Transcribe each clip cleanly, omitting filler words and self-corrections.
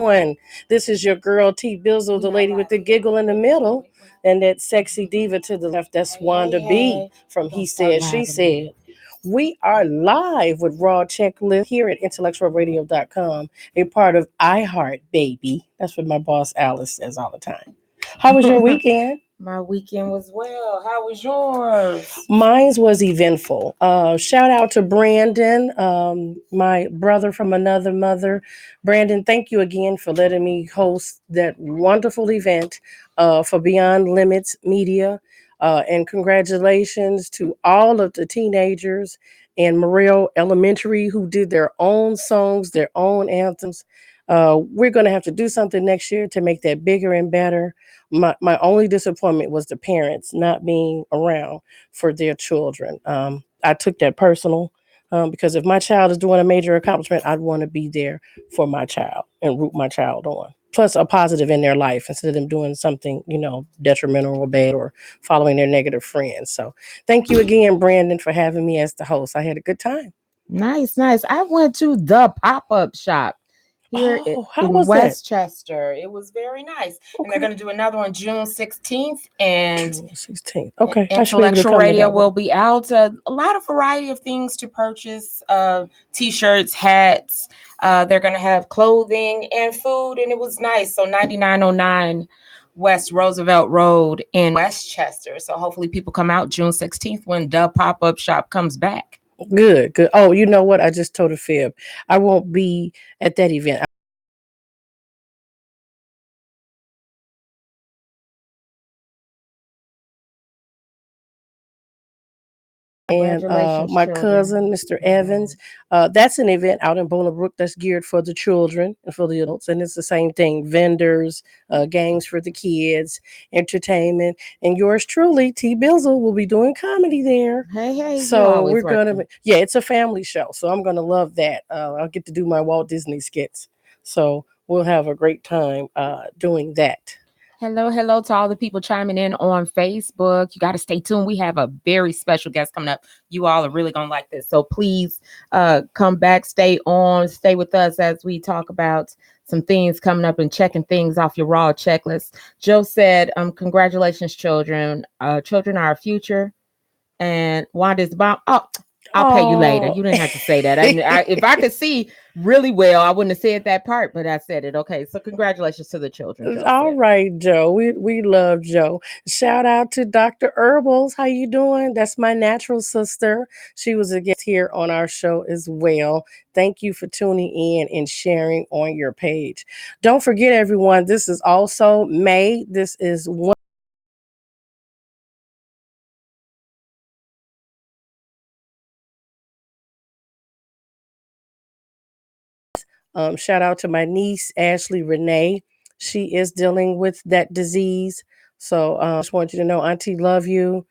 doing? This is your girl T Bizzle, the lady with the giggle in the middle, and that sexy diva to the left. That's Wanda B from He Said, She Said. We are live with Raw Checklist here at IntellectualRadio.com, a part of iHeart, baby. That's what my boss Alice says all the time. How was your weekend? My weekend was well. How was yours? Mine was eventful. Shout out to Brandon, my brother from another mother. Brandon, thank you again for letting me host that wonderful event for Beyond Limits Media. And congratulations to all of the teenagers in Morel Elementary who did their own songs, their own anthems. We're going to have to do something next year to make that bigger and better. My only disappointment was the parents not being around for their children. I took that personal because if my child is doing a major accomplishment, I'd want to be there for my child and root my child on. Plus, a positive in their life instead of them doing something, detrimental or bad or following their negative friends. So, thank you again, Brandon, for having me as the host. I had a good time. Nice, nice. I went to the pop-up shop here Oh, how in was that? Westchester. It was very nice. And they're Okay. going to do another one June 16th. And June 16th. Okay, I should be able to Intellectual come to Radio that one. will be out. A lot of variety of things to purchase. T-shirts, hats. They're going to have clothing and food. And it was nice. So 9909 West Roosevelt Road in Westchester. So hopefully people come out June 16th when the pop-up shop comes back. Good, good. Oh, you know what? I just told a fib. I won't be at that event. And Congratulations, my children. cousin, Mr. Evans. That's an event out in Bolingbrook that's geared for the children and for the adults. And it's the same thing vendors, games for the kids, entertainment. And yours truly, T. Bizzle, will be doing comedy there. Hey, you So we're always going to, working. yeah, it's a family show. So I'm going to love that. I'll get to do my Walt Disney skits. So we'll have a great time doing that. Hello to all the people chiming in on Facebook. You got to stay tuned. We have a very special guest coming up. You all are really going to like this. So please come back, stay on, stay with us as we talk about some things coming up and checking things off your raw checklist. Joe said, congratulations, children. Children are our future. And Wanda's bomb. Oh, I'll pay you later. Oh, You didn't have to say that. If I could see really well, I wouldn't have said that part, but I said it. Okay. So congratulations to the children, Joe all said. right, Joe. We love Joe. Shout out to Dr. Herbals. How you doing? That's my natural sister. She was a guest here on our show as well. Thank you for tuning in and sharing on your page. Don't forget, everyone, this is also May. This is one. Shout out to my niece, Ashley Renee. She is dealing with that disease. So just want you to know, Auntie, love you.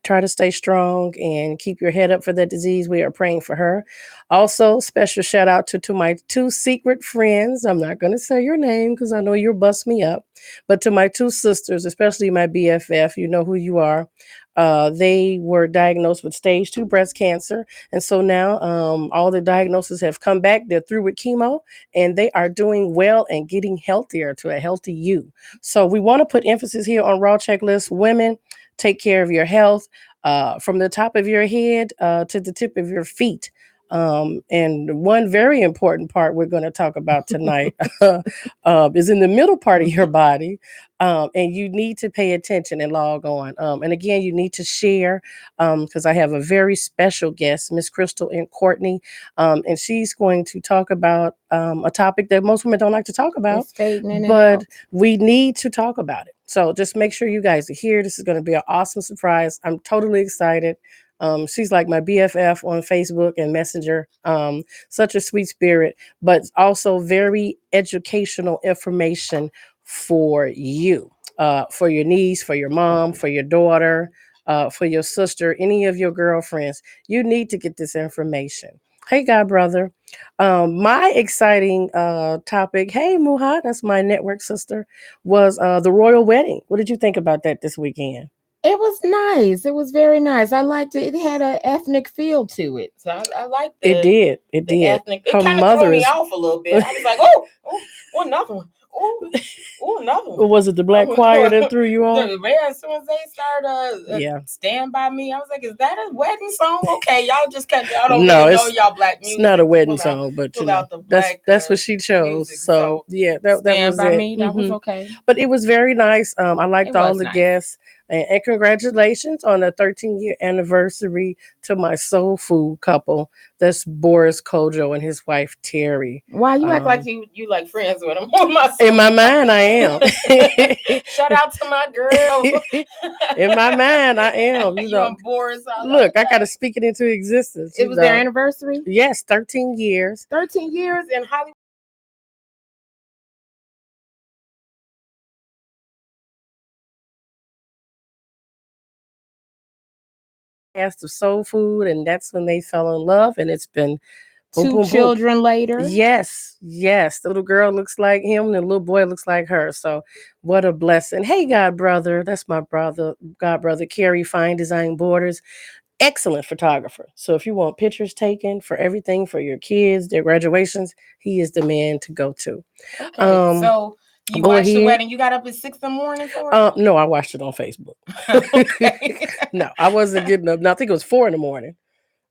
Try to stay strong and keep your head up for that disease. We are praying for her. Also, special shout out to my two secret friends. I'm not going to say your name because I know you'll bust me up. But to my two sisters, especially my BFF, you know who you are. They were diagnosed with stage 2 breast cancer. And so now all the diagnoses have come back. They're through with chemo and they are doing well and getting healthier to a healthy you. So we want to put emphasis here on Raw Checklist. Women, take care of your health from the top of your head to the tip of your feet. And one very important part we're going to talk about tonight is in the middle part of your body. And you need to pay attention and log on. And again, you need to share because I have a very special guest, Miss Crystal and Courtney. And she's going to talk about a topic that most women don't like to talk about, It's fading in and but out. we need to talk about it. So just make sure you guys are here. This is going to be an awesome surprise. I'm totally excited. She's like my BFF on Facebook and Messenger. Such a sweet spirit, but also very educational information for you, for your niece, for your mom, for your daughter, for your sister, any of your girlfriends. You need to get this information. Hey, God, brother. My exciting topic, hey, Muha, that's my network sister, was the royal wedding. What did you think about that this weekend? It was nice. It was very nice. I liked it. It had an ethnic feel to it. So I liked It did. It the did. ethnic. It Her kind of threw me mother's. off a little bit. I was like, oh, another one. Another Or one. was it the black choir that threw you off? As soon as they started Yeah. Stand By Me, I was like, is that a wedding song? Okay, y'all just cut. Y'all don't No, really it's know y'all black it's music. not a wedding Pull out- song, but pull you know out the black, that's what she chose. music. So yeah, that Stand was By it. Me, that was Mhm. okay. But it was very nice. I liked It all was the nice. guests, and congratulations on the 13-year anniversary to my soul food couple. That's Boris Kojo and his wife Terry. Why you act like Um, you like friends with them? in my mind, I am. Shout out to my girl. In my mind, I am. You You know, and Boris. look, I got to speak it into existence. It You was their know, anniversary. yes, 13 years. 13 years in Hollywood. Cast of soul food, and that's when they fell in love, and it's been boom, Two boom, boom. children later. Yes, yes. The little girl looks like him, and the little boy looks like her. So, what a blessing. Hey, God brother, that's my brother, God brother, Kerry Fine Design Borders. Excellent photographer. So, if you want pictures taken for everything for your kids, their graduations, he is the man to go to. Okay, so you Go watched the ahead. wedding. You got up at 6 in the morning for it. No, I watched it on Facebook. Okay. No, I wasn't getting up. No, I think it was 4 in the morning.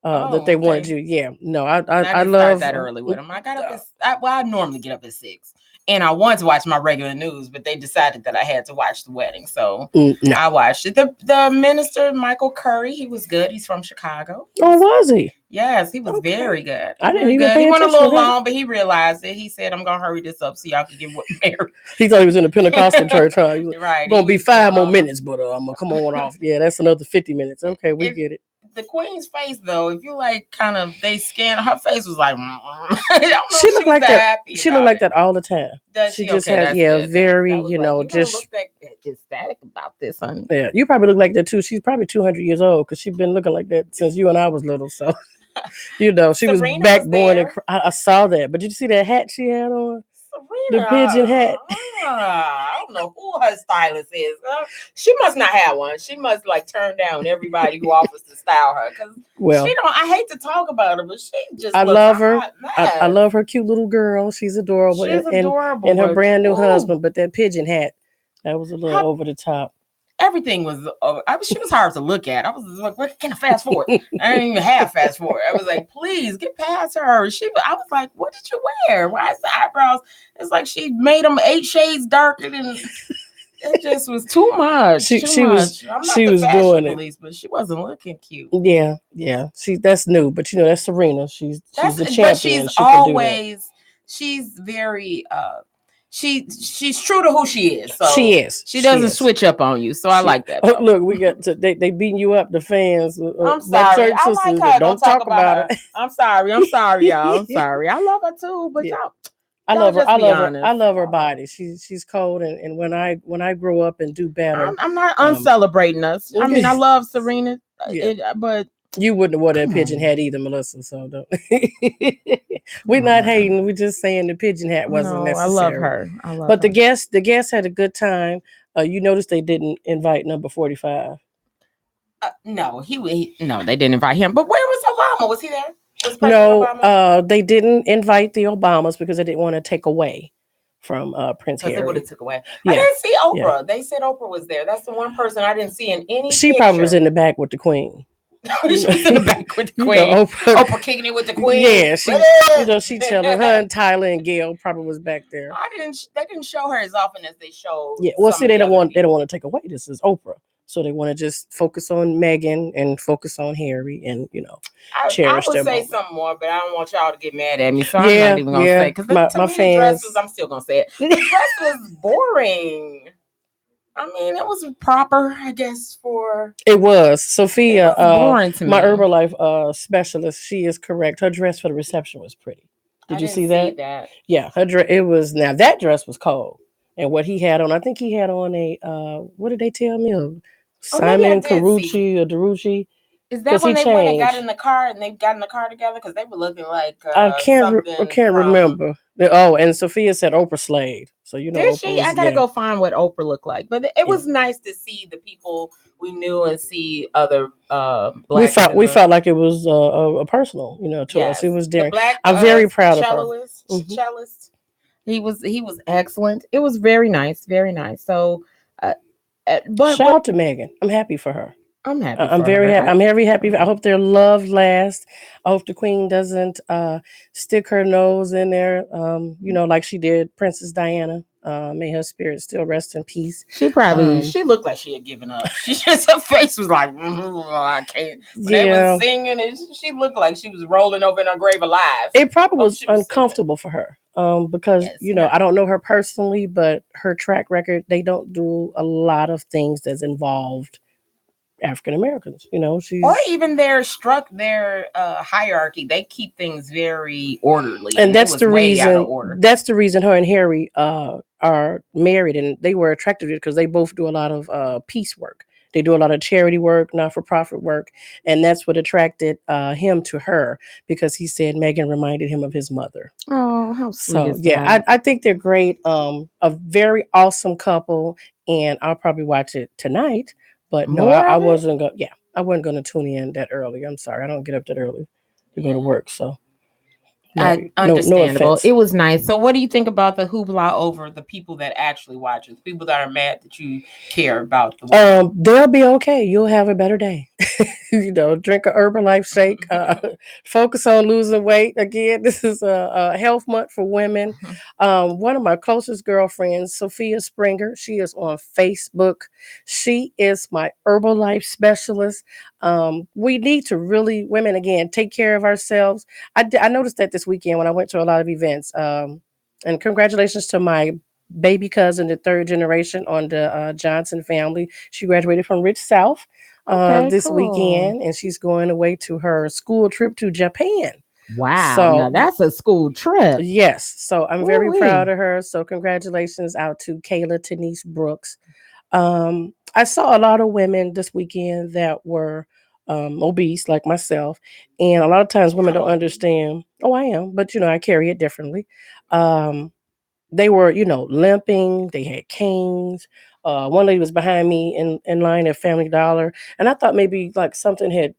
That Oh, they wanted okay. you. Yeah, no, I And I I didn't start love. that early with them. I got up I normally get up at 6. And I wanted to watch my regular news, but they decided that I had to watch the wedding. So No. I watched it. The minister, Michael Curry, he was good. He's from Chicago. Oh, was he? Yes, he was Okay. very good. I didn't Very even good. pay He went a attention to little that. long, but he realized it. He said, I'm gonna hurry this up so y'all can get married. He thought he was in a Pentecostal church, huh? He was Right. gonna be was 5 more minutes, but I'm gonna come on off. Yeah, that's another 50 minutes. Okay, we If get it. the queen's face, though, if you like kind of they scan her face was like I don't know She if looked like was that. happy She looked about like it. that all the time. Does She she? just Okay, had, that's yeah, good. very, That was like, you don't just look that ecstatic about this, honey. yeah. You probably look like that too. She's probably 200 years old because she's been looking like that since you and I was little. So she was Serena was backborn, and there. I saw that. But did you see that hat she had on? The Serena, pigeon hat. I don't know who her stylist is. She must not have one. She must like turn down everybody who offers to style her because Well, she don't. I hate to talk about her, but she just. I looks love her. hot I mess. love her cute little girl. She's adorable. She's and adorable. and her but, brand new ooh, husband, but that pigeon hat, that was a little How- over the top. everything was. She was hard to look at. I was like, "What can I fast forward?" I didn't even have fast forward. I was like, "Please get past her." I was like, "What did you wear? Why is the eyebrows?" It's like she made them 8 shades darker than. It just was too much. She was I'm not she the was fashion doing it. police, but she wasn't looking cute. Yeah, yeah. That's new, but that's Serena. She's the champion. But she's she always she's very she's true to who she is. So she is. She doesn't switch up on you. So I like that. Oh, look, we got they beating you up. The fans. I'm sorry. I like her. Don't talk about her. I'm sorry, y'all. I'm sorry. I love her too, but y'all. I love her. I love her. I love her body. She's cold, and when I grow up and do better, I'm not uncelebrating us. I mean, I love Serena, but you wouldn't have worn that pigeon hat either, Melissa. So don't. We're not hating. We're just saying the pigeon hat wasn't necessary. I love her. But the guests had a good time. You noticed they didn't invite number 45. No, no, they didn't invite him. But where was Obama? Was he there? No, they didn't invite the Obamas because they didn't want to take away from Prince Harry. They would have took away. Yeah. I didn't see Oprah. Yeah. They said Oprah was there. That's the one person I didn't see in any. She probably was in the back with the Queen. She was in the back with the Queen. Oprah kicking it with the Queen. Yeah, she chilling. Her and Tyler and Gail probably was back there. They didn't show her as often as they showed. Yeah, well, see, they don't want to take away. This is Oprah. So they want to just focus on Meghan and focus on Harry and, cherish I would say something more, but I don't want y'all to get mad at me. So I'm not even going to say. Because my fans. I'm still going to say it. The dress was boring. I mean, it was proper, I guess, for... It was. Sophia, it was boring to me. My Herbalife specialist, she is correct. Her dress for the reception was pretty. Did you see that? Yeah, her dress, it was... Now, that dress was cold. And what he had on, I think he had on a... what did they tell me? Simon Carucci or Derucci. Is that when they went and got in the car and they got in the car together? Because they were looking like I can't remember. Oh, and Sophia said Oprah slayed. So Did Oprah she? I was, gotta yeah, go find what Oprah looked like. But it yeah. was nice to see the people we knew and see other We black felt women we doing. felt like it was a personal, to us. It Yes, was the daring. black I'm very proud of her. Hmm. cellist. He was excellent. It was very nice, very nice. So, uh, but Shout what out to Megan. I'm happy for her. I'm happy I'm for very her. happy. I'm very happy. I hope their love lasts. I hope the queen doesn't stick her nose in there, like she did Princess Diana. May her spirit still rest in peace. Um, She looked like she had given up. She just her face was like I can't. When they was yeah, singing, and she looked like she was rolling over in her grave alive. it probably Oh, was she was singing. uncomfortable for her. Because Yes, yeah. I don't know her personally, but her track record, they don't do a lot of things that's involved African Americans. Or She's even their hierarchy. They keep things very orderly, and and it was way out of order. that's the reason her and Harry are married, and they were attracted to it because they both do a lot of peace work. They do a lot of charity work, not for profit work, and that's what attracted him to her, because he said Megan reminded him of his mother. Oh, how sweet So is yeah, that? I think they're great. A very awesome couple, and I'll probably watch it tonight. But no, More I of it? wasn't going. Yeah, I wasn't going to tune in that early. I'm sorry, I don't get up that early to go to Yeah. work. So no, no Understandable. offense. It was nice. So, what do you think about the hoopla over the people that actually watch it? People that are mad that you care about the woman. They'll be okay. You'll have a better day. Drink a Herbalife shake. Focus on losing weight. Again, this is a health month for women. One of my closest girlfriends, Sophia Springer, she is on Facebook. She is my Herbalife specialist. We need to really, women, again, take care of ourselves. I noticed that this weekend when I went to a lot of events. And congratulations to my baby cousin, the third generation on the Johnson family. She graduated from Rich South Okay, this cool. weekend, and she's going away to her school trip to Japan. Wow. Now So that's a school trip. yes, so I'm very proud Woo-wee. of her. So congratulations out to Kayla Denise Brooks. I saw a lot of women this weekend that were obese, like myself, and a lot of times You're women not don't obese. understand. Oh, I am, but I carry it differently. Um, they were, limping. They had canes. One lady was behind me in line at Family Dollar, and I thought maybe like something had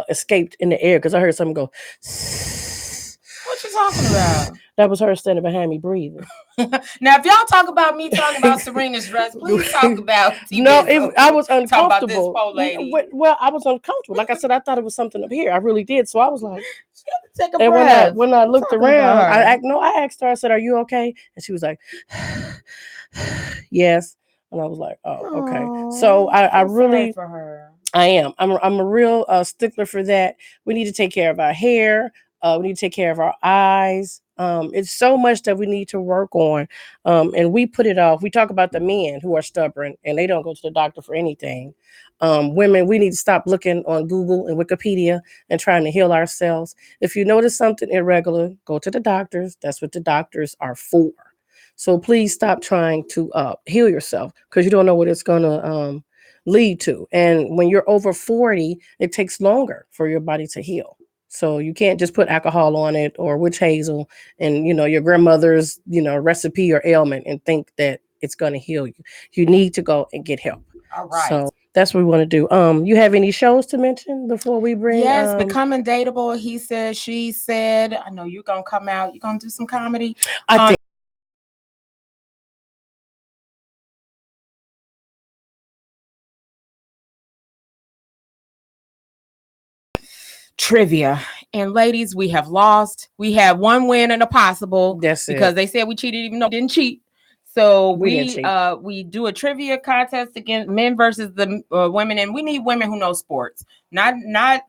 escaped in the air because I heard something go. What you talking about? That was her standing behind me breathing. Now, if y'all talk about me talking about Serena's dress, please talk about T No, Biz. I was Talk about this uncomfortable. poor lady. Well, I was uncomfortable. Like I said, I thought it was something up here. I really did. So I was like, She had to take a and when I breath. when I I'm looked talking about around, her. I asked her. I said, "Are you okay?" And she was like, "Yes." And I was like, "Oh, okay." So Oh, I so sorry really for her. I am. I'm a real stickler for that. We need to take care of our hair. We need to take care of our eyes. It's so much that we need to work on, and we put it off. We talk about the men who are stubborn and they don't go to the doctor for anything. Women, we need to stop looking on Google and Wikipedia and trying to heal ourselves. If you notice something irregular, go to the doctors. That's what the doctors are for. So please stop trying to heal yourself because you don't know what it's gonna lead to. And when you're over 40, it takes longer for your body to heal. So you can't just put alcohol on it or witch hazel and your grandmother's recipe or ailment and think that it's going to heal you. You need to go and get help. All right. So that's what we want to do. You have any shows to mention before we bring Yes, becoming dateable. He said, she said. I know you're gonna come out. You're gonna do some comedy. I think Trivia. And ladies, we have lost. We had one win and a possible that's because it. they said we cheated even though we didn't cheat. So We didn't cheat. we do a trivia contest against men versus the women, and we need women who know sports. Not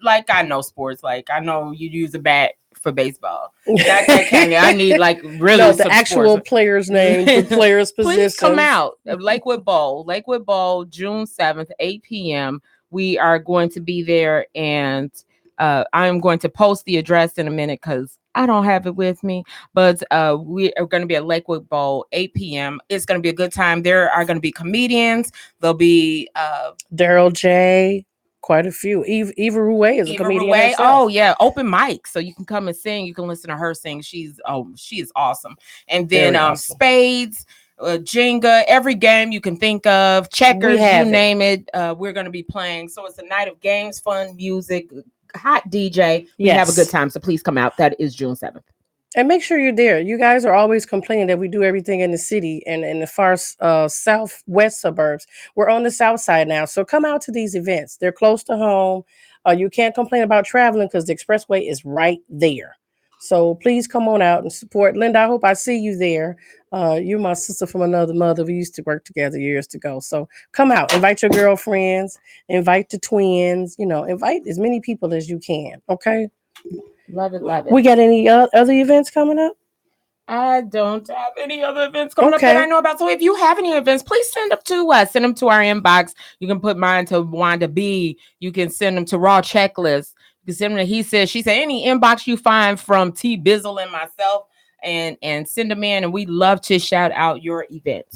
like I know sports. Like I know you use a bat for baseball. Not that kind of. I need like really No, the some actual sports. players' names, the players' Please come positions. out. Lakewood Bowl, June 7th, 8 p.m. We are going to be there, and I'm going to post the address in a minute because I don't have it with me. But we are going to be at Lakewood Bowl, 8 p.m. It's going to be a good time. There are going to be comedians. There'll be Daryl J, quite a few. Eva Rue is a Eva comedian Rue. herself. Oh yeah, open mic, so you can come and sing. You can listen to her sing. She is awesome. And then Very awesome. Spades. Jenga, every game you can think of, We checkers, you have it. name it. We're going to be playing. So it's a night of games, fun, music, hot DJ. We have a good Yes. time. So please come out. That is June 7th. And make sure you're there. You guys are always complaining that we do everything in the city and in the far southwest suburbs. We're on the south side now. So come out to these events. They're close to home. You can't complain about traveling because the expressway is right there. So please come on out and support. Linda, I hope I see you there. You're my sister from another mother. We used to work together years ago. So come out, invite your girlfriends, invite the twins, invite as many people as you can. Okay. Love it, love We it. got any other events coming up? I don't have any other events coming up that I Okay. know about. So if you have any events, please send them to us. Send them to our inbox. You can put mine to Wanda B. You can send them to Raw Checklist. You can send them to He Said, She Said. Any inbox you find from T Bizzle and myself, and send them in. And we love to shout out your event.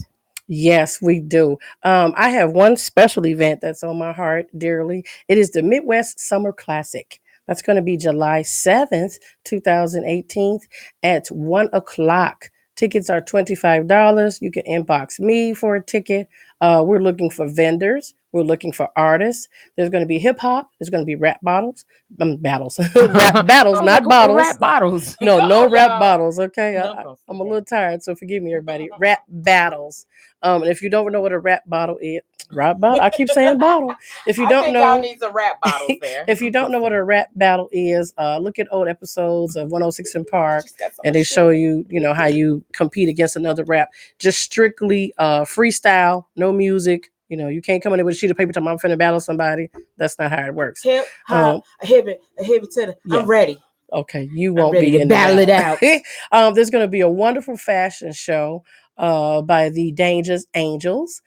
Yes, we do. I have one special event that's on my heart dearly. It is the Midwest Summer Classic. That's going to be July 7th, 2018 at 1 o'clock. Tickets are $25. You can inbox me for a ticket. We're looking for vendors. We're looking for artists. There's going to be hip hop. There's going to be rap bottles, battles, rap battles, I was like, not bottles. rap bottles. No, Come no on, rap y'all. bottles. Okay, No, I'm a little tired, so forgive me, everybody. Rap battles. And if you don't know what a rap bottle is, rap bottle. I keep saying bottle. If you I don't think y'all know, need some rap bottles there. if you don't know what a rap battle is, look at old episodes of 106 in Park, Just got so and much they show sugar. you, how you compete against another rap. Just strictly freestyle, no music. You can't come in there with a sheet of paper telling me I'm finna battle somebody. That's not how it works. Hip Um, hop, a hip it to the. yeah. I'm ready. Okay, you I'm won't ready be to in the battle it out. There's going to be a wonderful fashion show by the Dangerous Angels.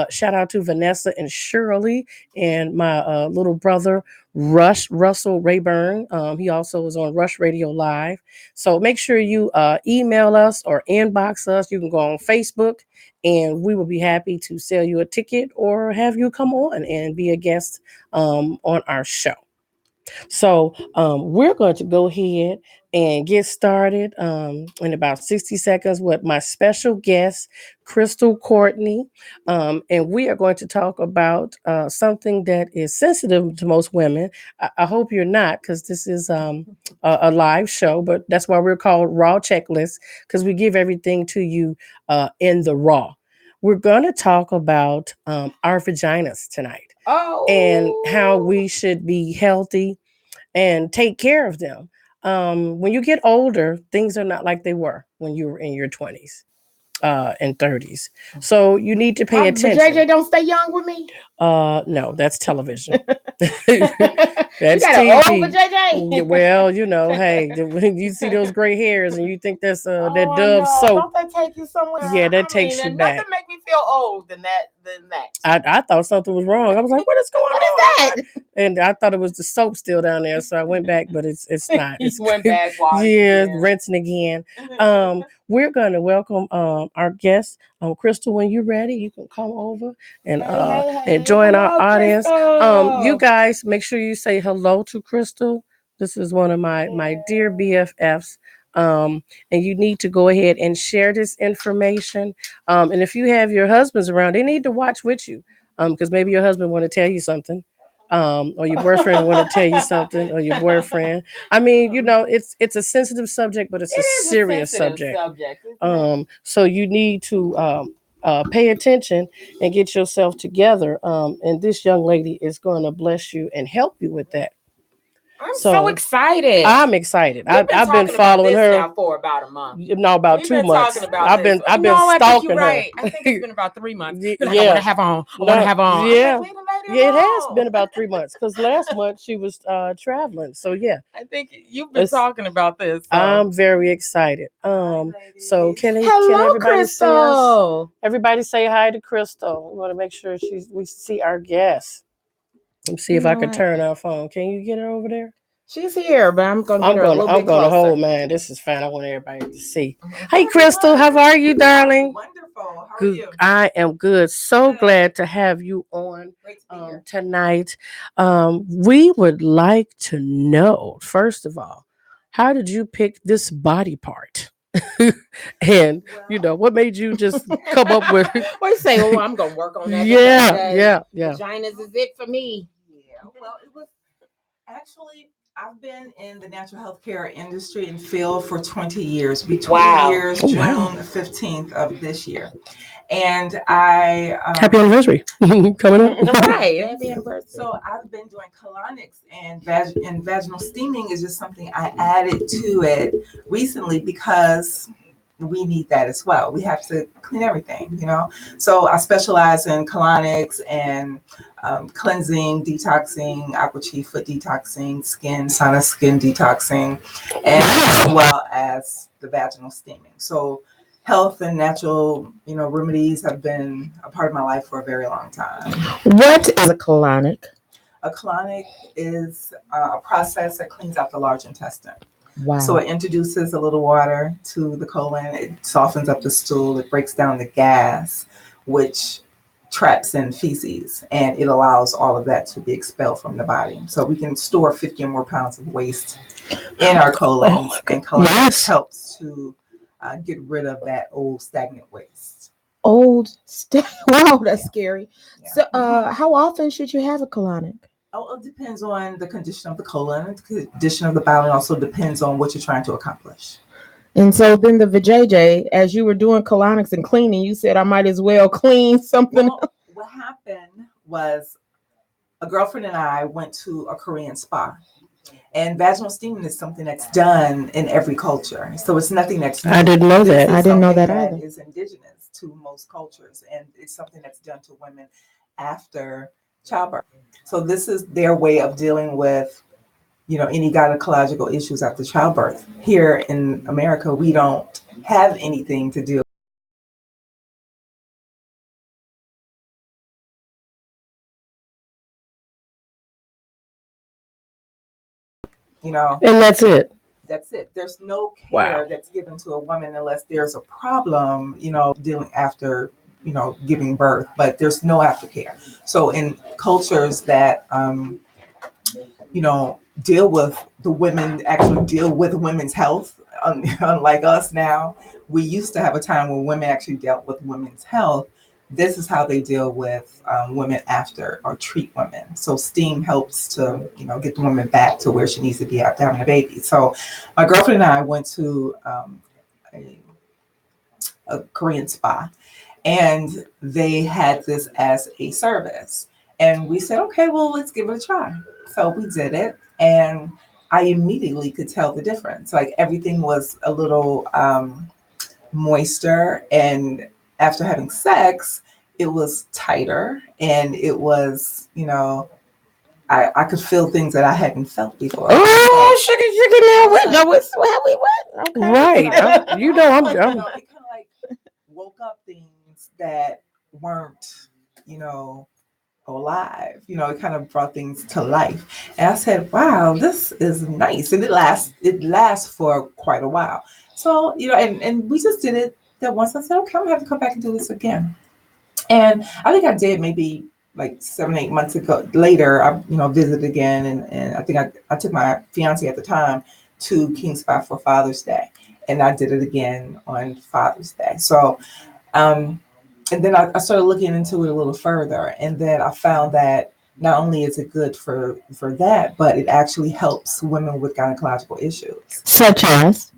Shout out to Vanessa and Shirley and my little brother Russell Rayburn. He also is on Rush Radio Live. So make sure you email us or inbox us. You can go on Facebook, and we will be happy to sell you a ticket or have you come on and be a guest on our show. So we're going to go ahead and get started in about 60 seconds with my special guest, Crystal Courtney. And we are going to talk about something that is sensitive to most women. I hope you're not, because this is a live show, but that's why we're called Raw Checklist, because we give everything to you in the raw. We're going to talk about our vaginas tonight and how Oh, we should be healthy and take care of them. When you get older, things are not like they were when you were in your 20s and 30s. So you need to pay but attention. JJ don't stay young with me. No, that's television. You That's got an old for TV. Yeah, JJ. well, hey, when you see those gray hairs and you think that's that Oh Dove no! soap, Don't that take you somewhere? yeah, that I takes mean, you and nothing back. make me feel old than that. Than that. I thought something was wrong. I was like, what is going What is on? that? And I thought it was the soap still down there. So I went back, but it's not. You It's went back while yeah, yeah. rinsing again. We're gonna welcome our guest, Crystal. When you're ready, you can come over and Hey. join our Hello, audience. You Crystal. guys make sure you say hello to Crystal. This is one of my dear BFFs. And you need to go ahead and share this information. And if you have your husbands around, they need to watch with you. Because maybe your husband want to tell you something. Or your boyfriend want to tell you something, or your boyfriend. I mean, it's a sensitive subject, but it's It a is a serious sensitive subject. subject, isn't it? So you need to pay attention and get yourself together. And this young lady is going to bless you and help you with that. I'm so So excited. I'm excited. We've been I've been talking about following this her. now for about a month. No, about We've 2 been months. talking about I've this. been No, I think you're stalking her. right. I think it's been about 3 months. You're like, I want Yeah. to have on. I want to No, have on. I'm yeah. like, leave the lady Yeah, it has alone. been about 3 months because last month she was traveling. So yeah, I think you've been it's, talking about this. So. I'm very excited. So can Hello, everybody see us? Crystal. Everybody say hi to Crystal. We want to make sure we see our guest. Let me see You if I know can what? turn our phone. Can you get her over there? She's here, but I'm gonna get I'm her a gonna little I'm bit gonna closer. hold man. This is fine. I want everybody to see. Hey Hi, Crystal, how are you, darling? Wonderful. How are Good. you? I am good. So glad to have you on Great to be here. tonight. We would like to know, first of all, how did you pick this body part? And Well, what made you just come up with What you say? Oh, I'm gonna work on that yeah, today. yeah, yeah. Vaginas is it for me. yeah. Well, it was actually, I've been in the natural health care industry and field for 20 years, be 20 Wow. years, Oh wow. June 15th of this year. And I, Happy anniversary. Coming up. Right. thank Happy you. anniversary. So I've been doing colonics and vaginal steaming is just something I added to it recently because we need that as well. We have to clean everything. So I specialize in colonics and cleansing, detoxing, aqua chi foot detoxing, sauna skin detoxing, and as well as the vaginal steaming. So health and natural, remedies have been a part of my life for a very long time. What is a colonic? A colonic is a process that cleans out the large intestine. Wow. So it introduces a little water to the colon. It softens up the stool. It breaks down the gas, which traps in feces, and it allows all of that to be expelled from the body. So we can store 50 or more pounds of waste in our colons, and colon Yes. helps to get rid of that old stagnant waste. Wow, that's scary. Yeah. So, how often should you have a colonic? Oh, it depends on the condition of the colon, the condition of the bowel, and also depends on what you're trying to accomplish. And so then the vajayjay, as you were doing colonics and cleaning, you said I might as well clean something. Well, what happened was a girlfriend and I went to a Korean spa. And vaginal steaming is something that's done in every culture. So it's nothing that's new. I didn't know that. This is I didn't know something that either. is indigenous to most cultures. And it's something that's done to women after childbirth. So this is their way of dealing with, any gynecological issues after childbirth. Here in America, we don't have anything to deal. And that's it. That's it. There's no care Wow. that's given to a woman unless there's a problem, dealing after, giving birth, but there's no aftercare. So in cultures that, deal with the women, actually deal with women's health, unlike us now, we used to have a time when women actually dealt with women's health. This is how they deal with women after or treat women. So steam helps to, get the woman back to where she needs to be after having a baby. So my girlfriend and I went to a Korean spa, and they had this as a service. And we said, okay, well, let's give it a try. So we did it, and I immediately could tell the difference. Like everything was a little moister, and after having sex, it was tighter, and it was, I could feel things that I hadn't felt before. Oh, sugar, now what's how we went? Okay. Right. I'm. It kind of like woke up things that weren't, alive. It kind of brought things to life. And I said, wow, this is nice. And it lasts for quite a while. So, and we just did it that once. I said, okay, I'm gonna have to come back and do this again. And I think I did maybe like 7-8 months ago. Later, I visited again, and I think I took my fiance at the time to King Spa for Father's Day, and I did it again on Father's Day. So, and then I started looking into it a little further, and then I found that not only is it good for that, but it actually helps women with gynecological issues, Such as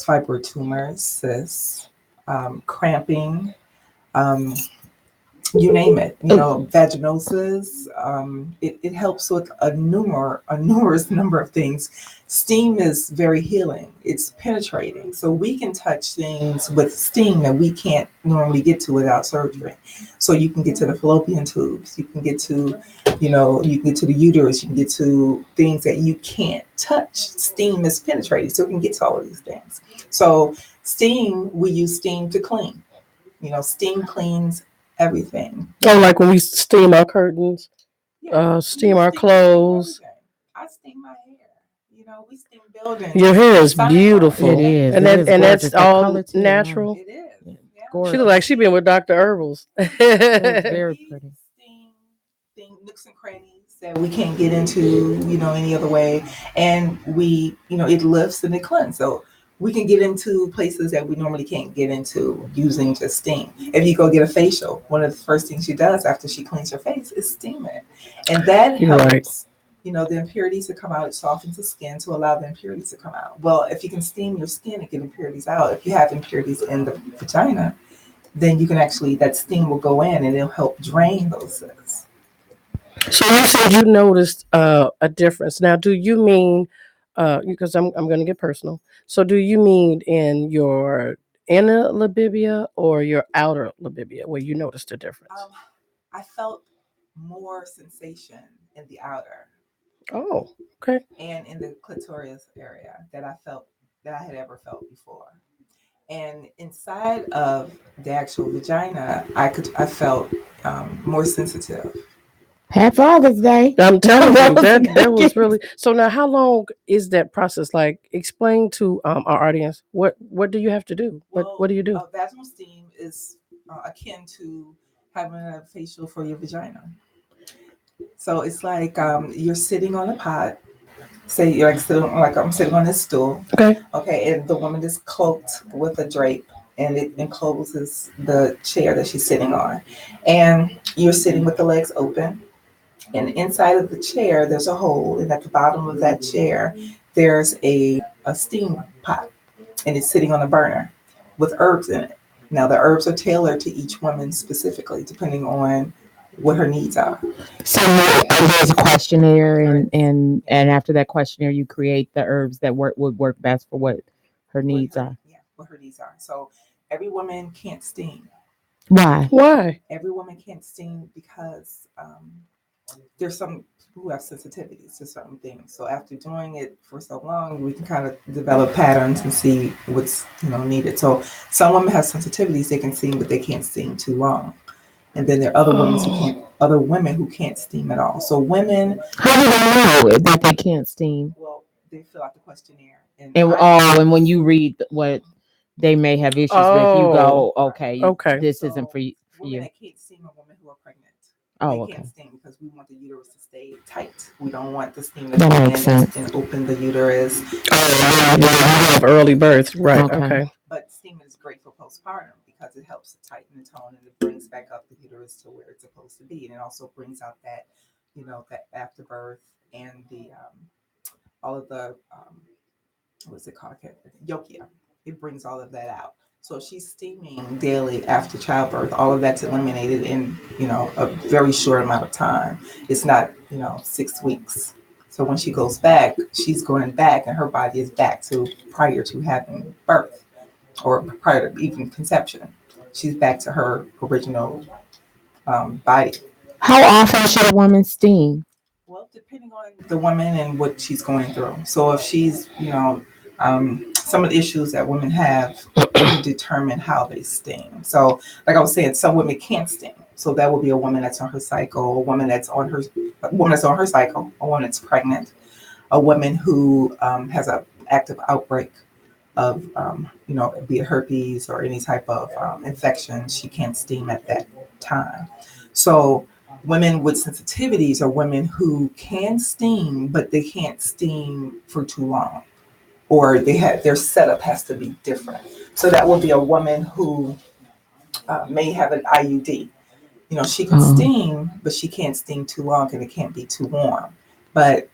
fibroid tumors, cysts, cramping. You name it, vaginosis. It helps with a numerous number of things. Steam is very healing. It's penetrating. So we can touch things with steam that we can't normally get to without surgery. So you can get to the fallopian tubes. You can get to, you can get to the uterus. You can get to things that you can't touch. Steam is penetrating. So we can get to all of these things. So we use steam to clean. Steam cleans everything. Oh, like when we steam our curtains, Yeah, steam our clothes. I steam my hair. We steam buildings. Your hair is Sidewalks. beautiful. It is. And It is that's gorgeous. The all color too, natural. It is. Yeah. Yeah. Gorgeous. She look like she been with Dr. Herbals. It's very pretty. Steam nooks and crannies that we can't get into, any other way. And we, it lifts and it cleanses. So we can get into places that we normally can't get into using just steam. If you go get a facial, one of the first things she does after she cleans her face is steam it. And that You're right. helps, the impurities to come out. It softens the skin to allow the impurities to come out. Well, if you can steam your skin and get impurities out, if you have impurities in the vagina, then you can that steam will go in and it'll help drain those cysts. So you said you noticed a difference. Now, do you mean because I'm going to get personal. So do you mean in your inner labibia or your outer labibia where you noticed a difference? I felt more sensation in the outer. Oh, okay. And in the clitoris area that I had ever felt before. And inside of the actual vagina, I felt more sensitive. Happy Father's Day. I'm telling you that was really so. Now, how long is that process? Like, explain to our audience what do you have to do? What do you do? Vaginal steam is akin to having a facial for your vagina. So it's like you're sitting on a pot. Say you're like I'm sitting on this stool. Okay. Okay, and the woman is cloaked with a drape, and it encloses the chair that she's sitting on, and you're sitting with the legs open. And inside of the chair, there's a hole, and at the bottom of that chair, there's a steam pot, and it's sitting on a burner with herbs in it. Now, the herbs are tailored to each woman specifically, depending on what her needs are. So there's a questionnaire, and after that questionnaire, you create the herbs that would work best for what her needs are. Yeah, what her needs are. So every woman can't steam. Why? Why? Every woman can't steam because there's some people who have sensitivities to certain things. So after doing it for so long, we can kind of develop patterns and see what's needed. So some women have sensitivities; they can steam, but they can't steam too long. And then there are other women who can't steam at all. So women, how do they know that they can't steam? Well, they fill out the questionnaire, and when you read what they may have issues with, you go, okay, this isn't for you. Women that can't steam are women who are pregnant. Oh, they okay. can't steam because we want the uterus to stay tight. We don't want the steam to come in and open the uterus. Oh, you have early birth, right? Okay. But steam is great for postpartum because it helps to tighten the tone and it brings back up the uterus to where it's supposed to be, and it also brings out that that afterbirth and the all of the what's it called, yolkia. It brings all of that out. So if she's steaming daily after childbirth, all of that's eliminated in a very short amount of time. It's not 6 weeks. So when she goes back, she's going back, and her body is back to prior to having birth, or prior to even conception. She's back to her original body. How often should a woman steam? Well, depending on the woman and what she's going through. So if she's, some of the issues that women have determine how they steam. So like I was saying, some women can't steam. So that will be a woman that's on her cycle, a woman that's on her cycle, a woman that's pregnant, a woman who has an active outbreak of, be it herpes or any type of infection. She can't steam at that time. So women with sensitivities are women who can steam, but they can't steam for too long, or their setup has to be different. So that will be a woman who may have an IUD. She can steam, but she can't steam too long, and it can't be too warm. But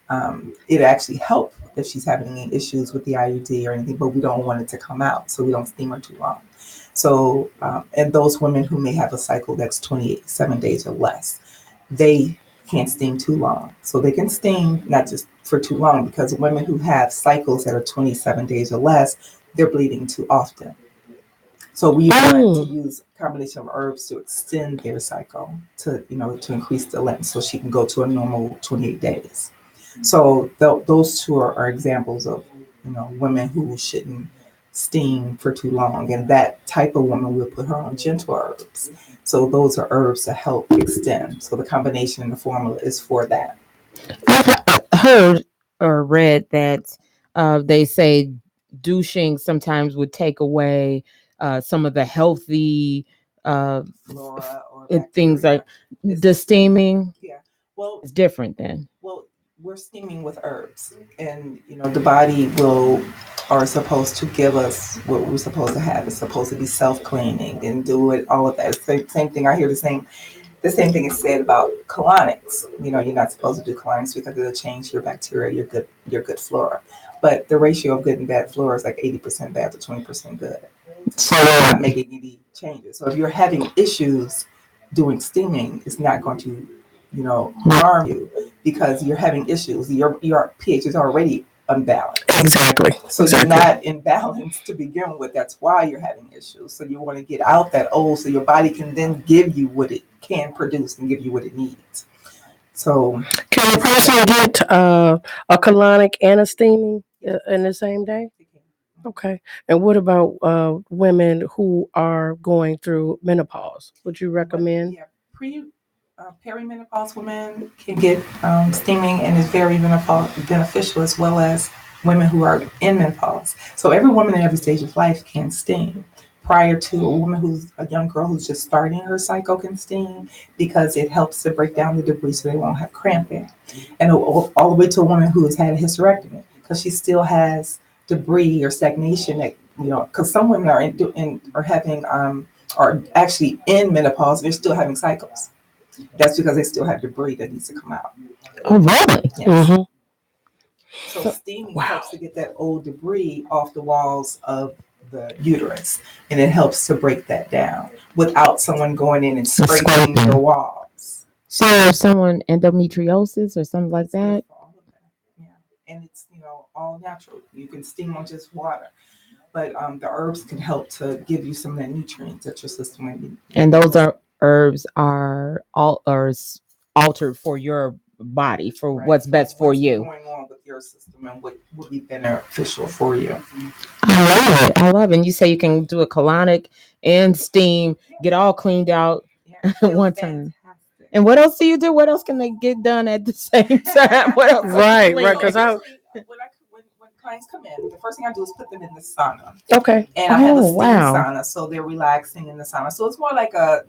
it actually helps if she's having any issues with the IUD or anything, but we don't want it to come out, so we don't steam her too long. So, and those women who may have a cycle that's 27 days or less, they can't steam too long. So they can steam not just for too long, because women who have cycles that are 27 days or less, they're bleeding too often. So we want to use a combination of herbs to extend their cycle to increase the length, so she can go to a normal 28 days. So those two are examples of women who shouldn't steam for too long, and that type of woman, we'll put her on gentle herbs. So those are herbs to help extend. So the combination and the formula is for that. I've heard or read that they say douching sometimes would take away some of the healthy flora or things like the steaming. Yeah, well, it's different then. Well, we're steaming with herbs, and the body will are supposed to give us what we're supposed to have. It's supposed to be self-cleaning and do it all of that. Same thing. I hear the same thing is said about colonics. You're not supposed to do colonics because it'll change your bacteria, your good flora. But the ratio of good and bad flora is like 80% bad to 20% good. So you're not making any changes. So if you're having issues doing steaming, it's not going to, harm you because you're having issues. Your pH is already unbalanced. Exactly. So you're not in balance to begin with. That's why you're having issues. So you want to get out that old so your body can then give you what it can produce and give you what it needs. So can a person get a colonic and a steaming in the same day? Okay. And what about women who are going through menopause? Would you recommend? Yeah, perimenopause women can get steaming, and it's very beneficial, as well as women who are in menopause. So every woman in every stage of life can steam. Prior to a young girl who's just starting her cycle can steam because it helps to break down the debris so they won't have cramping. And all the way to a woman who has had a hysterectomy because she still has debris or stagnation that, because some women are having are actually in menopause and they're still having cycles. That's because they still have debris that needs to come out. Oh, really? Yes. Mm-hmm. So steaming helps to get that old debris off the walls of the uterus, and it helps to break that down without someone going in and scraping the walls. So if someone endometriosis or something like that? Yeah, and it's all natural. You can steam on just water, but the herbs can help to give you some of that nutrients that your system might need. And those herbs are altered for your body, for what's best for you. What's going on with your system and what would be beneficial for you. I love it. And you say you can do a colonic and steam, get all cleaned out one time. And what else do you do? What else can they get done at the same time? What else? Right. Because when clients come in, the first thing I do is put them in the sauna. Okay. And I have a steam sauna, so they're relaxing in the sauna. So it's more like a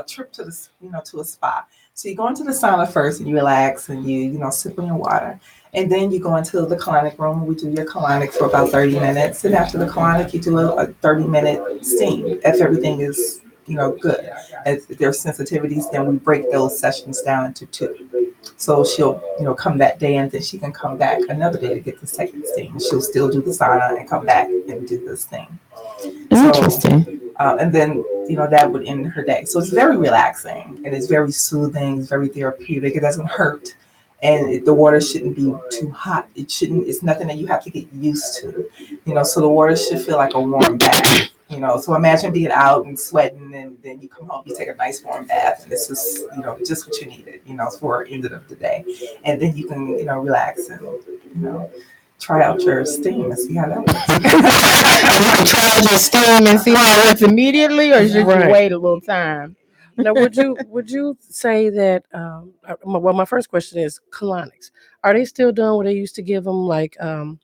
trip to the to a spa. So you go into the sauna first and you relax and you sip on your water. And then you go into the colonic room. We do your colonic for about 30 minutes. And after the colonic, you do a 30-minute steam. If everything is, good. If there's sensitivities, then we break those sessions down into 2. So she'll, come that day and then she can come back another day to get the second steam. She'll still do the sauna and come back and do this thing. Interesting. And then, that would end her day. So it's very relaxing and it's very soothing. It's very therapeutic. It doesn't hurt. And the water shouldn't be too hot. It's nothing that you have to get used to, so the water should feel like a warm bath, so imagine being out and sweating and then you come home, you take a nice warm bath and this is, just what you needed, for the end of the day. And then you can, relax and, try out your steam and see how that works. Try out your steam and see how it works immediately, or should you wait a little time? Now, would you say that? My first question is colonics. Are they still doing what they used to give them? Like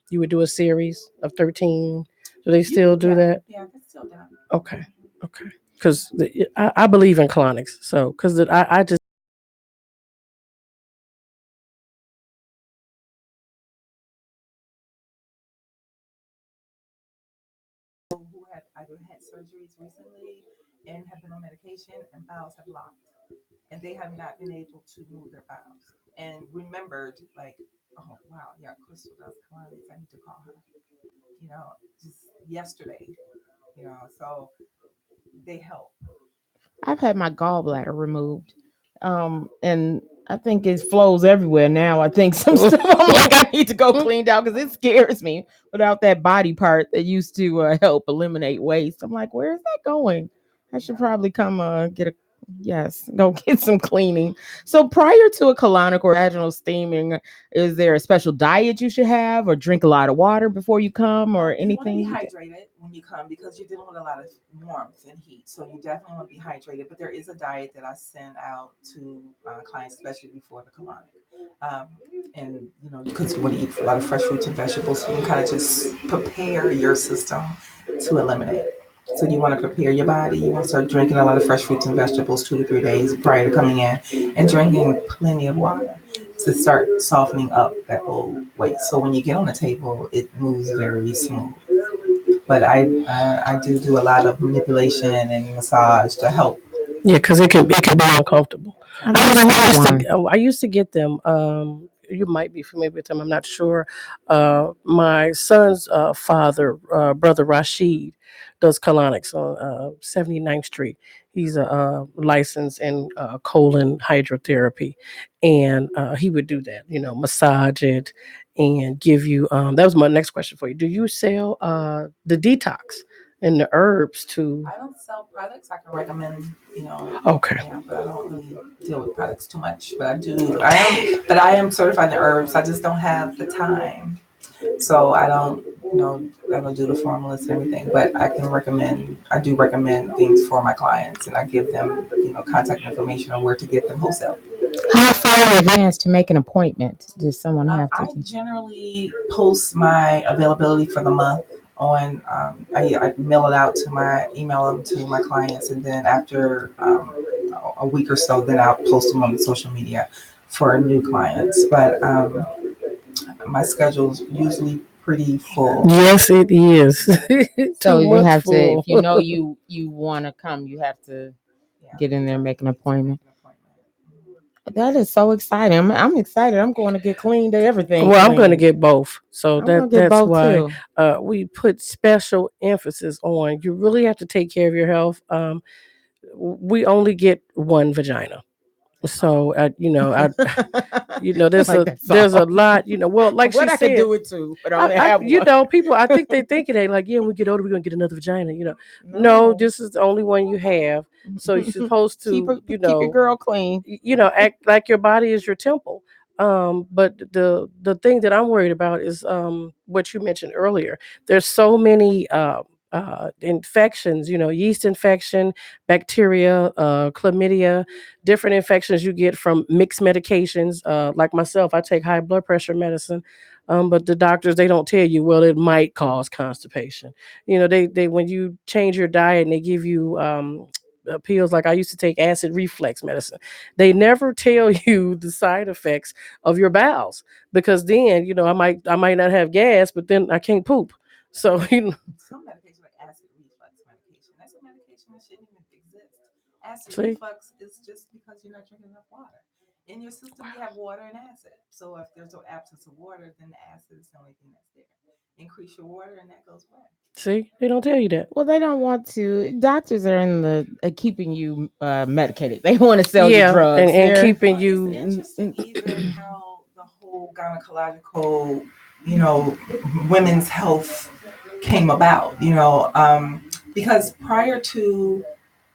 you would do a series of 13. Do they still do that? Yeah, that's still done. Okay. Because I believe in colonics. So because I just. Who have either had surgeries recently and have been on medication and bowels have locked and they have not been able to move their bowels and remembered like, oh wow, yeah, Crystal does colonics. I need to call her. Just yesterday. So they help. I've had my gallbladder removed. And I think it flows everywhere now. I think some stuff I'm like, I need to go cleaned out because it scares me without that body part that used to help eliminate waste. I'm like, where is that going? I should probably come go get some cleaning. So prior to a colonic or vaginal steaming, is there a special diet you should have or drink a lot of water before you come or anything? You want to be hydrated when you come because you're dealing with a lot of warmth and heat. So you definitely want to be hydrated. But there is a diet that I send out to clients, especially before the colonic. And, because you want to eat a lot of fresh fruits and vegetables, so you can kind of just prepare your system to eliminate. So you want to prepare your body. You want to start drinking a lot of fresh fruits and vegetables 2 to 3 days prior to coming in and drinking plenty of water. So to start softening up that whole weight. So when you get on the table, it moves very smooth. But I do a lot of manipulation and massage to help. Yeah, because it can be uncomfortable. I used to get them. You might be familiar with them. I'm not sure. My son's father, brother Rashid, does colonics on 79th Street. He's a licensed in colon hydrotherapy, and he would do that. Massage it and give you. That was my next question for you. Do you sell the detox and the herbs too? I don't sell products. I can recommend, Okay. yeah, but I don't really deal with products too much. But I do. I am certified in herbs. I just don't have the time, so I don't, I don't do the formulas and everything. But I can recommend. I do recommend things for my clients, and I give them, contact information on where to get them wholesale. How far in advance to make an appointment does someone have I to? generally post my availability for the month on. I mail it out to email them to my clients, and then after a week or so, then I'll post them on social media for new clients. But my schedule's usually pretty full. Yes, it is. So Too you much have to, full. if you know you want to come, you have to get in there, make an appointment. That is so exciting. I'm excited. I'm going to get cleaned and everything. Well, I'm going to get both. So I'm gonna get that's both why too. we put special emphasis on you really have to take care of your health. We only get one vagina. So there's Like a that's there's a all. lot, well, like What she I could said, do it too, but I only have people, I think they thinking they like, yeah, when we get older, we're gonna get another vagina. No, No. this is the only one you have. So you're supposed to, keep your girl clean. act like your body is your temple. But the thing that I'm worried about is what you mentioned earlier. There's so many infections, yeast infection, bacteria, chlamydia, different infections you get from mixed medications. Like myself, I take high blood pressure medicine. But the doctors, they don't tell you, well, it might cause constipation. They when you change your diet and they give you pills, like I used to take acid reflux medicine. They never tell you the side effects of your bowels, because then, I might not have gas, but then I can't poop. So, Some medication like acid reflux medication. That's a medication that shouldn't even exist. Acid see, reflux is just because you're not drinking enough water. In your system, you have water and acid. So if there's no absence of water, then the acid is the only thing that's there. Increase your water, and that goes away. see, they don't tell you that. Well, they don't want to. Doctors are in the keeping you medicated. They want to sell you Yeah, drugs. and They're- keeping It's you. interesting even how the whole gynecological, women's health came about, because prior to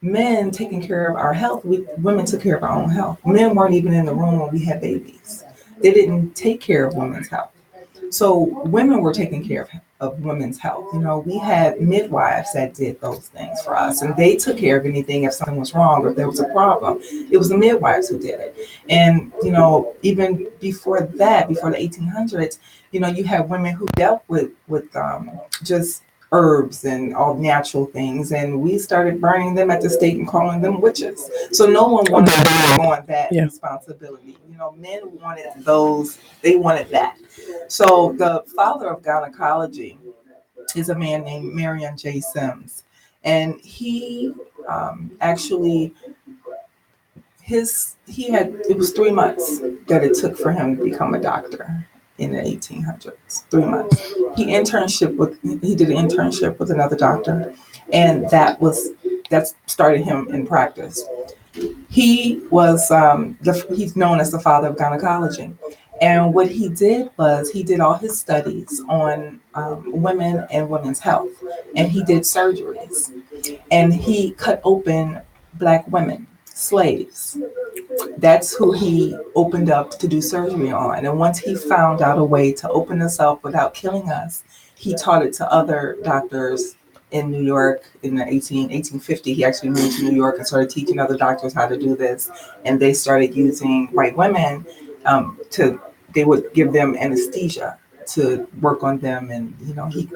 men taking care of our health, women took care of our own health. Men weren't even in the room when we had babies. They didn't take care of women's health. So women were taking care of women's health. We had midwives that did those things for us, and they took care of anything if something was wrong or if there was a problem. It was the midwives who did it. And, even before that, before the 1800s, you had women who dealt with just herbs and all natural things, and we started burning them at the stake and calling them witches. So no one wanted to take on that responsibility. Men wanted those, they wanted that. So the father of gynecology is a man named Marion J. Sims, and he actually it was 3 months that it took for him to become a doctor in the 1800s. 3 months. He did an internship with another doctor, and that started him in practice. He was he's known as the father of gynecology. And what he did was he did all his studies on women and women's health, and he did surgeries, and he cut open Black women, slaves. That's who he opened up to do surgery on. And once he found out a way to open us up without killing us, he taught it to other doctors in New York in the 1850. He actually moved to New York and started teaching other doctors how to do this. And they started using white women they would give them anesthesia to work on them. And, he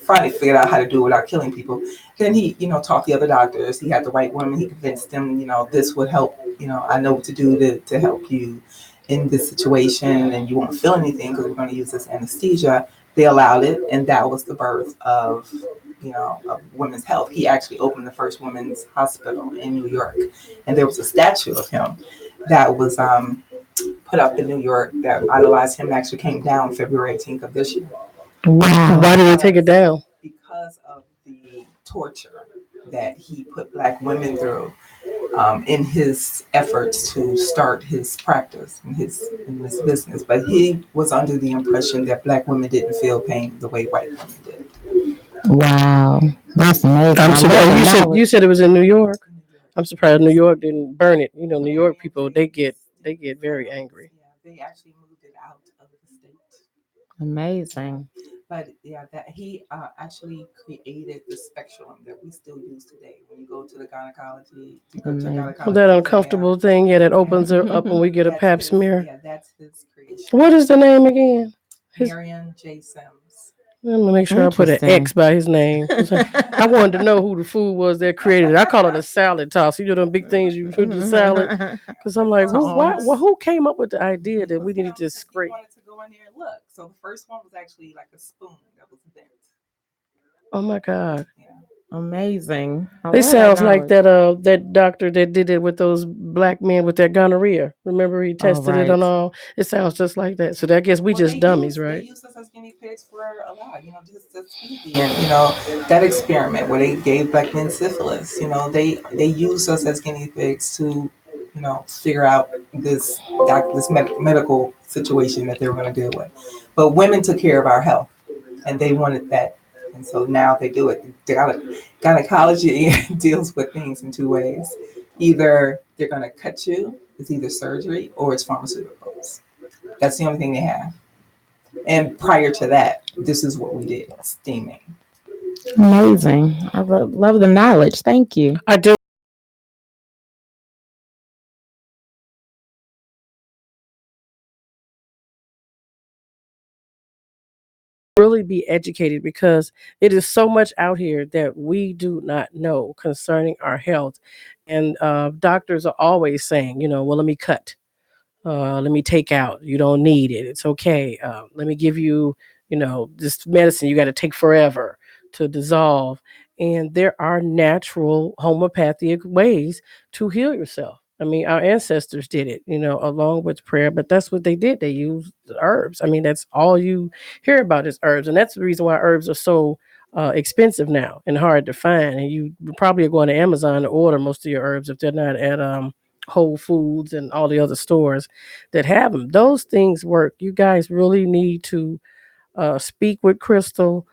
finally figured out how to do it without killing people. Then he, taught the other doctors. He had the white women. He convinced them, this would help. I know what to do to help you. in this situation and you won't feel anything because we're going to use this anesthesia. They allowed it, and that was the birth of, of women's health. He actually opened the first women's hospital in New York, and there was a statue of him that was put up in New York that idolized him. Actually came down February 18th of this year. Wow. Why did they take it down? Because of the torture that he put Black women through in his efforts to start his practice in this business. But he was under the impression that Black women didn't feel pain the way white women did. Wow, that's amazing. I'm surprised. You said it was in New York. I'm surprised New York didn't burn it. New York people, they get very angry. Yeah, they actually moved it out of the state. Amazing. But yeah, that he actually created the spectrum that we still use today. When you go to the gynecology, that uncomfortable thing, that opens her up when we get a pap smear. Yeah, that's his creation. What is the name again? Marion J. Sims. I'm gonna make sure I put an X by his name. I wanted to know who the food was that created it. I call it a salad toss. You know them big things you put in the salad. Because I'm like, who came up with the idea that we needed to scrape? I wanted to go in there and look. So the first one was actually like a spoon that was bent. Oh my God. Yeah. Amazing. It sounds like that doctor that did it with those Black men with their gonorrhea. Remember he tested it on all. It sounds just like that. So I guess we just dummies, right? They used us as guinea pigs for a lot, just easy. And that experiment where they gave Black men syphilis, they used us as guinea pigs to, figure out this medical situation that they were going to deal with. But women took care of our health, and they wanted that. And so now they do it. Gynecology deals with things in two ways. Either they're going to cut you, it's either surgery or it's pharmaceuticals. That's the only thing they have. And prior to that, this is what we did, steaming. Amazing. I love the knowledge. Thank you. I do. Really be educated because it is so much out here that we do not know concerning our health, and doctors are always saying, well, let me cut, let me take out, you don't need it, it's okay, let me give you, this medicine you got to take forever to dissolve. And there are natural homeopathic ways to heal yourself. I mean, our ancestors did it, along with prayer, but that's what they did. They used herbs. I mean, that's all you hear about is herbs. And that's the reason why herbs are so expensive now and hard to find. And you probably are going to Amazon to order most of your herbs if they're not at Whole Foods and all the other stores that have them. Those things work. You guys really need to speak with Crystal.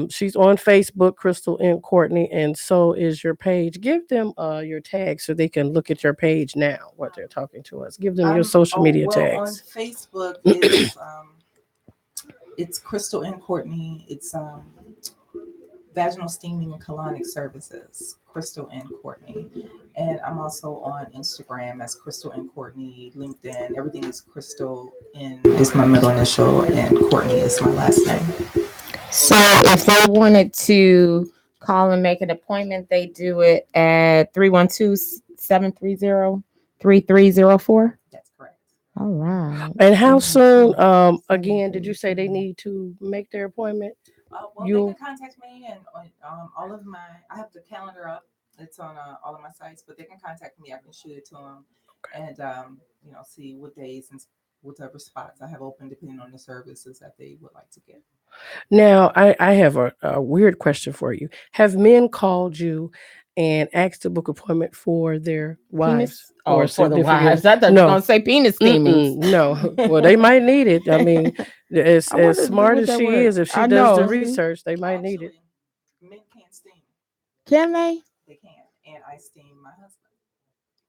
She's on Facebook, Crystal and Courtney, and so is your page. Give them your tags so they can look at your page now, what they're talking to us. Give them your social media tags. On Facebook, it's Crystal and Courtney. It's vaginal steaming and colonic services, Crystal and Courtney. And I'm also on Instagram as Crystal and Courtney, LinkedIn. Everything is Crystal and is my middle initial, and Courtney is my last name. So if they wanted to call and make an appointment, they do it at 312-730-3304? That's correct. All right. And how soon, again, did you say they need to make their appointment? They can contact me, and all of I have the calendar up. It's on all of my sites, but they can contact me. I can shoot it to them, and see what days and whatever spots I have open, depending on the services that they would like to get. Now, I have a weird question for you. Have men called you and asked to book appointment for their wives? Or for the wives? I thought you were going to say penis steaming. No. Well, they might need it. I mean, as smart as she is, if she does the research, they might need it. Men can't steam. Can they? They can. And I steam my husband.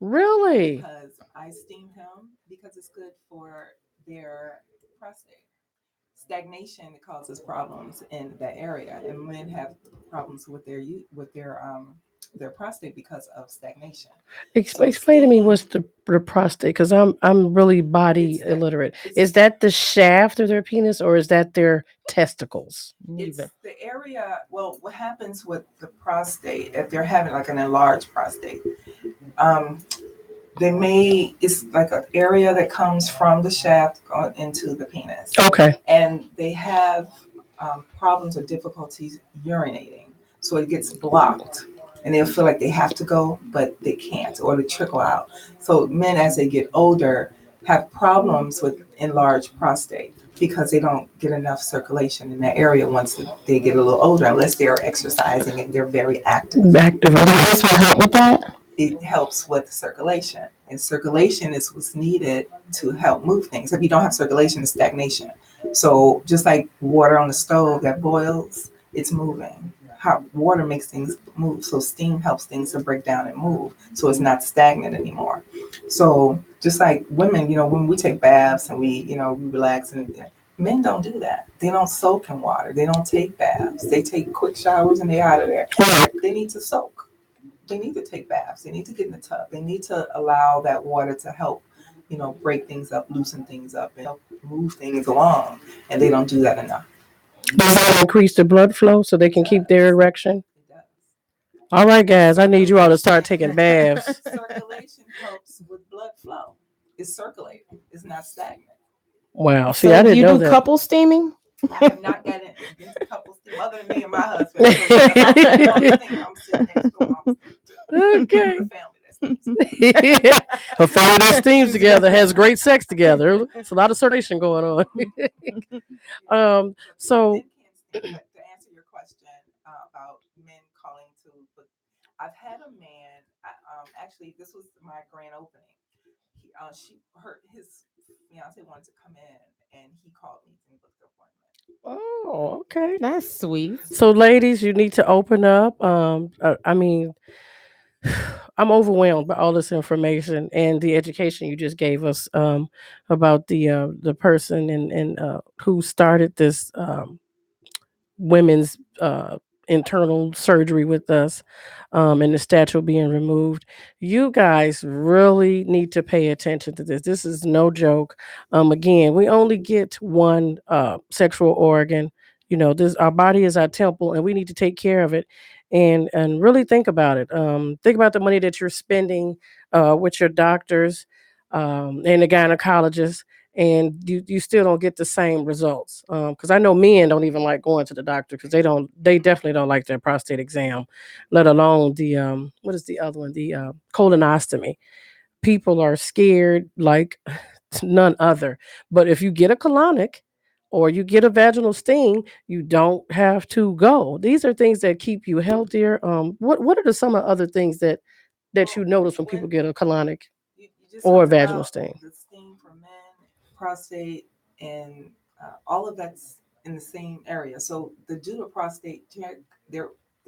Really? Because I steam him because it's good for their prostate. Stagnation causes problems in that area, and men have problems with their prostate because of stagnation. Explain to me what's the prostate, because I'm really body illiterate. Is that the shaft of their penis, or is that their testicles? It's the area. Well, what happens with the prostate if they're having like an enlarged prostate? They may, it's like an area that comes from the shaft into the penis. Okay. And they have problems or difficulties urinating. So it gets blocked. And they'll feel like they have to go, but they can't, or they trickle out. So men, as they get older, have problems with enlarged prostate because they don't get enough circulation in that area once they get a little older, unless they're exercising and they're very active. Active. This will help with that. It helps with circulation, and circulation is what's needed to help move things. If you don't have circulation, it's stagnation. So just like water on the stove that boils, it's moving. Hot water makes things move, so steam helps things to break down and move, so it's not stagnant anymore. So just like women, when we take baths and we relax, and men don't do that. They don't soak in water. They don't take baths. They take quick showers and they're out of there. They need to soak. They need to take baths. They need to get in the tub. They need to allow that water to help, break things up, loosen things up, and help move things along. And they don't do that enough. Does that increase the blood flow so they can keep their erection? It does. All right, guys, I need you all to start taking baths. Circulation helps with blood flow. It's circulating. It's not stagnant. Wow. See, So I didn't you know do that. couple steaming? I have not gotten into couples other than me and my husband. I'm sitting next to him. Okay. The family that's Her family that steams together has great sex together. It's a lot of circulation going on. So to answer your question about men calling to, but I've had a man. Actually, this was my grand opening. His fiance wanted to come in, and he called me and booked the appointment. Oh, okay. That's sweet. So, ladies, you need to open up. I mean, I'm overwhelmed by all this information and the education you just gave us about the person and who started this women's internal surgery with us and the statue being removed. You guys really need to pay attention to this. This is no joke. Again, we only get one sexual organ. This our body is our temple, and we need to take care of it. And really think about it. Think about the money that you're spending with your doctors and the gynecologist, and you still don't get the same results. Because I know men don't even like going to the doctor because they definitely don't like their prostate exam, let alone the what is the other one, the colonostomy. People are scared like none other. But if you get a colonic or you get a vaginal sting, you don't have to go. These are things that keep you healthier. What are some of the other things that you notice when people get a colonic you just or a talked vaginal about sting? the sting for men, prostate, and all of that's in the same area. So the do a prostate check, they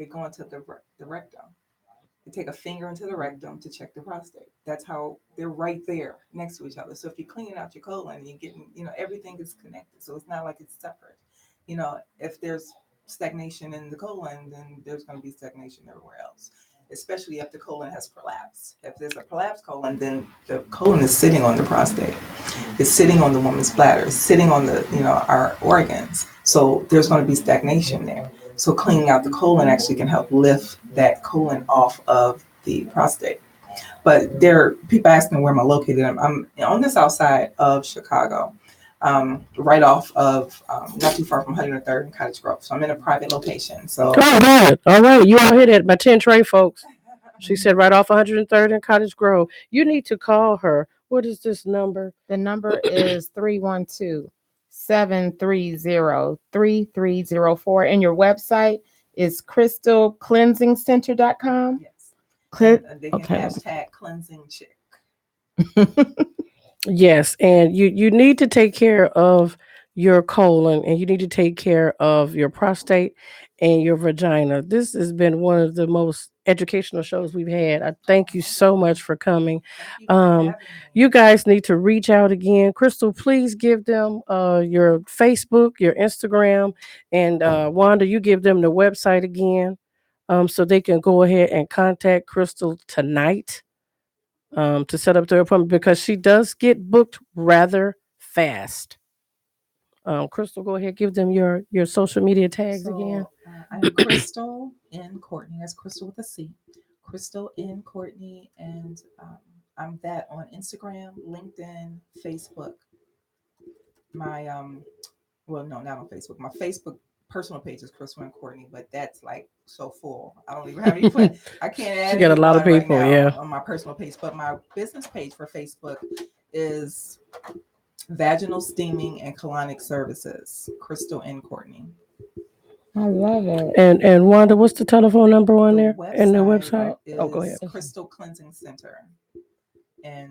go into the rectum. They take a finger into the rectum to check the prostate. That's how they're right there next to each other. So if you're cleaning out your colon, you're getting, everything is connected. So it's not like it's separate. If there's stagnation in the colon, then there's going to be stagnation everywhere else, especially if the colon has prolapse. If there's a prolapsed colon, then the colon is sitting on the prostate. It's sitting on the woman's bladder. It's sitting on our organs. So there's going to be stagnation there. So cleaning out the colon actually can help lift that colon off of the prostate. But there are people asking where am I located. I'm on the south side of Chicago, right off of not too far from 103rd and Cottage Grove. So I'm in a private location. So Good. All right. You all hear that? My 10 tray, folks. She said right off 103rd and Cottage Grove. You need to call her. What is this number? The number is 312-730-3304. And your website is crystalcleansingcenter.com. yes, Click. they can Okay. hashtag cleansing chick. Yes, and you need to take care of your colon and you need to take care of your prostate and your vagina. This has been one of the most educational shows we've had. I thank you so much for coming. Thank you for Um, having me. you guys need to reach out again. Crystal, please give them your Facebook, your Instagram, and Wanda, you give them the website again so they can go ahead and contact Crystal tonight to set up their appointment because she does get booked rather fast. Crystal, go ahead, give them your social media tags again. So I'm Crystal N. Courtney. That's Crystal with a C. Crystal N. Courtney, and I'm that on Instagram, LinkedIn, Facebook. My well, no, not on Facebook. My Facebook personal page is Crystal and Courtney, but that's like so full. I don't even have any friends. I can't add You got a lot of anyone right people, now yeah. on my personal page. But my business page for Facebook is Vaginal Steaming and Colonic Services, Crystal and Courtney. I love it. And Wanda, what's the telephone number on The there and the website website? is Oh, go ahead. Crystal Cleansing Center. And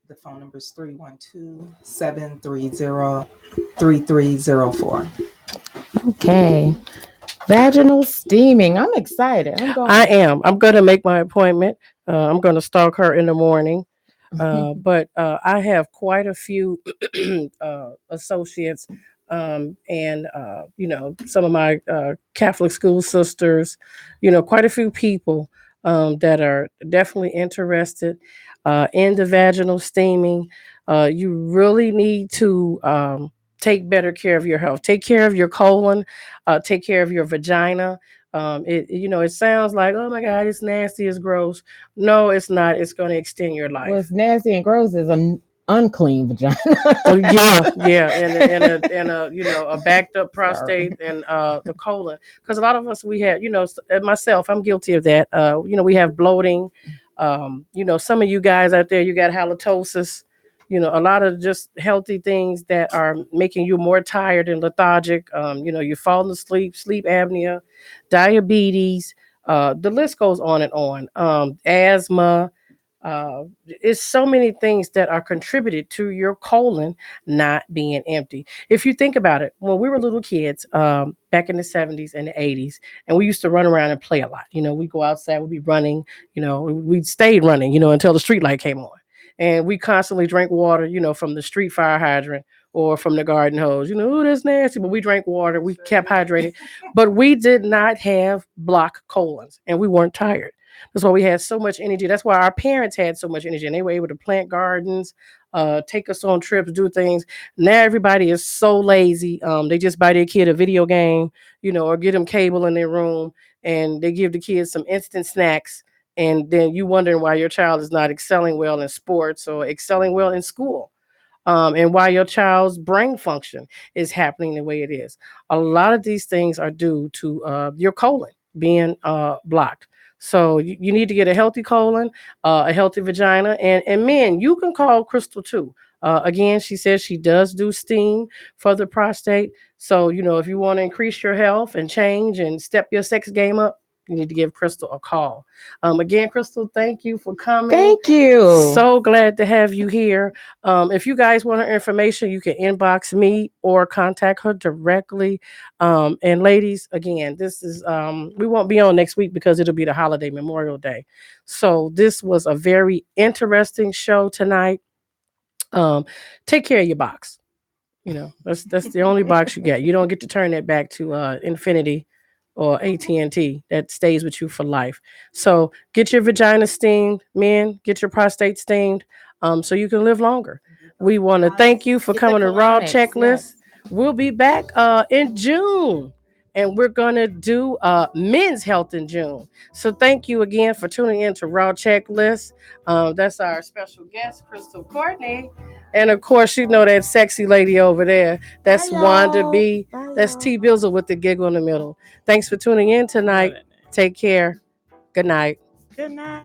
the phone number is 312-730-3304. Okay. Vaginal steaming. I'm excited. I'm going. I am. I'm going to make my appointment. I'm going to stalk her in the morning. But I have quite a few associates and, some of my Catholic school sisters, quite a few people that are definitely interested in the vaginal steaming. You really need to take better care of your health. Take care of your colon, take care of your vagina. It sounds like, oh my God, it's nasty, it's gross. No, it's not. It's going to extend your life. What's nasty and gross is an unclean vagina. Oh, yeah, and a backed up prostate and the colon. Because a lot of us we have, myself, I'm guilty of that. We have bloating. Some of you guys out there, you got halitosis. A lot of just healthy things that are making you more tired and lethargic. You're falling asleep, sleep apnea, diabetes. The list goes on and on. Asthma. It's so many things that are contributed to your colon not being empty. If you think about it, when we were little kids, back in the 70s and the 80s, and we used to run around and play a lot. We go outside, we'd be running, we stayed running, until the street light came on. And we constantly drank water, from the street fire hydrant or from the garden hose. Oh, that's nasty. But we drank water, we kept hydrated. But we did not have block colons and we weren't tired. That's why we had so much energy. That's why our parents had so much energy and they were able to plant gardens, take us on trips, do things. Now everybody is so lazy. They just buy their kid a video game, or get them cable in their room and they give the kids some instant snacks. And then you wondering why your child is not excelling well in sports or excelling well in school. And why your child's brain function is happening the way it is. A lot of these things are due to your colon being blocked. So you need to get a healthy colon, a healthy vagina, and men, you can call Crystal too. Again, she says she does do steam for the prostate. So if you want to increase your health and change and step your sex game up, you need to give Crystal a call. Again, Crystal, thank you for coming. Thank you. So glad to have you here. If you guys want her information, you can inbox me or contact her directly. And ladies, again, this is we won't be on next week because it'll be the holiday Memorial Day. So this was a very interesting show tonight. Take care of your box. That's the only box you get. You don't get to turn that back to infinity or AT&T. That stays with you for life. So get your vagina steamed, men, get your prostate steamed, so you can live longer. We want to thank you for Get the coming to Raw colonics, Checklist. yes. We'll be back in June. And we're going to do men's health in June. So thank you again for tuning in to Raw Checklist. That's our special guest, Crystal Courtney. And of course, that sexy lady over there. That's Bye, Wanda y'all. B. Bye, That's y'all. T Bizzle with the giggle in the middle. Thanks for tuning in tonight. Take care. Good night. Good night.